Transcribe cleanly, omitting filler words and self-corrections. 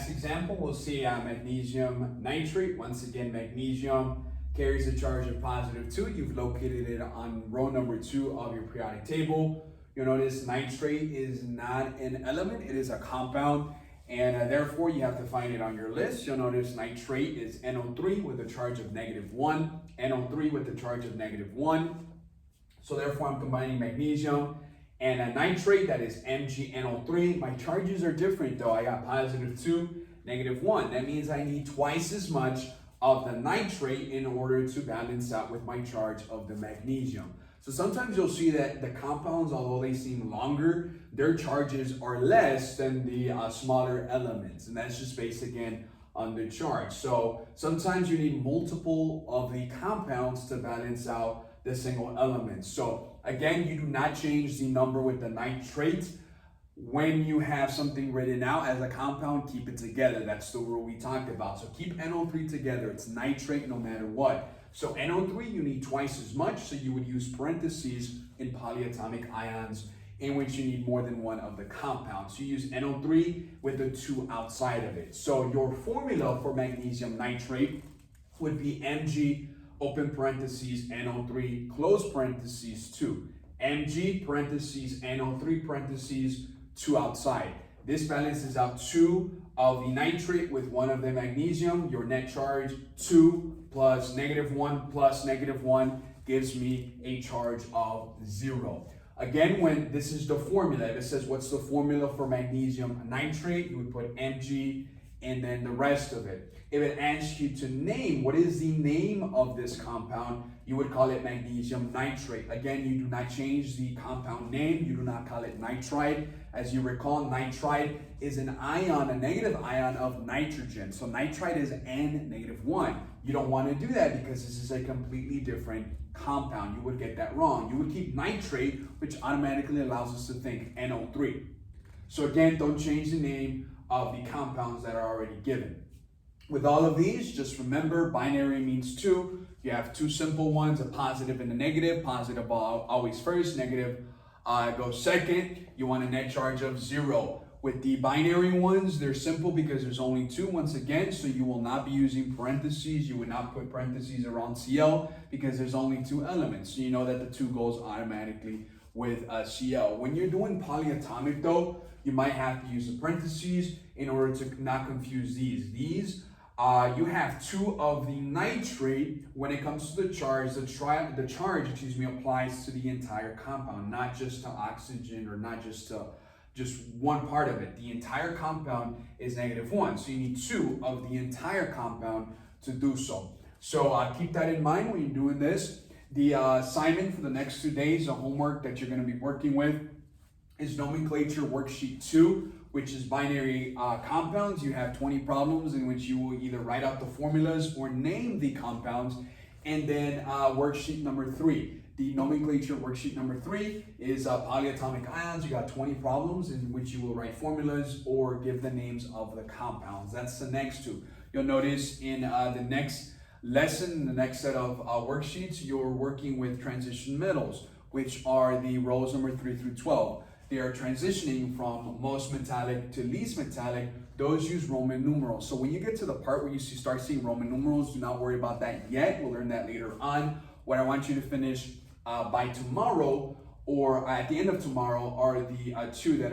last example, we'll see magnesium nitrate. Once again, magnesium carries a charge of +2. You've located it on row number 2 of your periodic table. You'll notice nitrate is not an element, it is a compound, and therefore you have to find it on your list. You'll notice nitrate is NO3 with a charge of -1, NO3 with a charge of -1. So therefore I'm combining magnesium and a nitrate, that is MgNO3. My charges are different though. I got +2, -1. That means I need twice as much of the nitrate in order to balance out with my charge of the magnesium. So sometimes you'll see that the compounds, although they seem longer, their charges are less than the smaller elements. And that's just based again on the charge. So sometimes you need multiple of the compounds to balance out the single element. So again, you do not change the number with the nitrate. When you have something written out as a compound, keep it together. That's the rule we talked about. So keep NO3 together. It's nitrate no matter what. So NO3, you need twice as much. So you would use parentheses in polyatomic ions in which you need more than one of the compounds. So you use NO3 with the 2 outside of it. So your formula for magnesium nitrate would be Mg, open parentheses, NO3, close parentheses, 2. Mg, parentheses, NO3, parentheses, 2 outside. This balances out 2 of the nitrate with 1 of the magnesium. Your net charge, 2 plus -1 plus -1 gives me a charge of 0. Again, when this is the formula, if it says what's the formula for magnesium nitrate, you would put Mg and then the rest of it. If it asks you to name, what is the name of this compound, you would call it magnesium nitrate. Again, you do not change the compound name. You do not call it nitrite. As you recall, nitrite is an ion, a negative ion of nitrogen. So nitrite is N-1. You don't want to do that because this is a completely different compound. You would get that wrong. You would keep nitrate, which automatically allows us to think NO3. So again, don't change the name of the compounds that are already given. With all of these, just remember binary means 2. You have 2 simple ones, a positive and a negative. Positive always first, negative goes second. You want a net charge of 0. With the binary ones, they're simple because there's only 2 once again, so you will not be using parentheses. You would not put parentheses around Cl because there's only 2 elements. So you know that the 2 goes automatically with Cl. When you're doing polyatomic though, you might have to use the parentheses in order to not confuse these. You have 2 of the nitrate. When it comes to the charge, the charge applies to the entire compound, not just to oxygen or not just to one part of it. The entire compound is -1, so you need 2 of the entire compound to do so. So keep that in mind when you're doing this. The assignment for the next 2 days, the homework that you're going to be working with, is Nomenclature Worksheet 2, which is binary compounds. You have 20 problems in which you will either write out the formulas or name the compounds. And then worksheet number 3. The nomenclature worksheet number 3 is polyatomic ions. You got 20 problems in which you will write formulas or give the names of the compounds. That's the next 2. You'll notice in the next lesson, the next set of worksheets, you're working with transition metals, which are the rows number 3 through 12. They are transitioning from most metallic to least metallic. Those use Roman numerals. So when you get to the part where you start seeing Roman numerals, do not worry about that yet. We'll learn that later on. What I want you to finish by tomorrow or at the end of tomorrow are the 2 that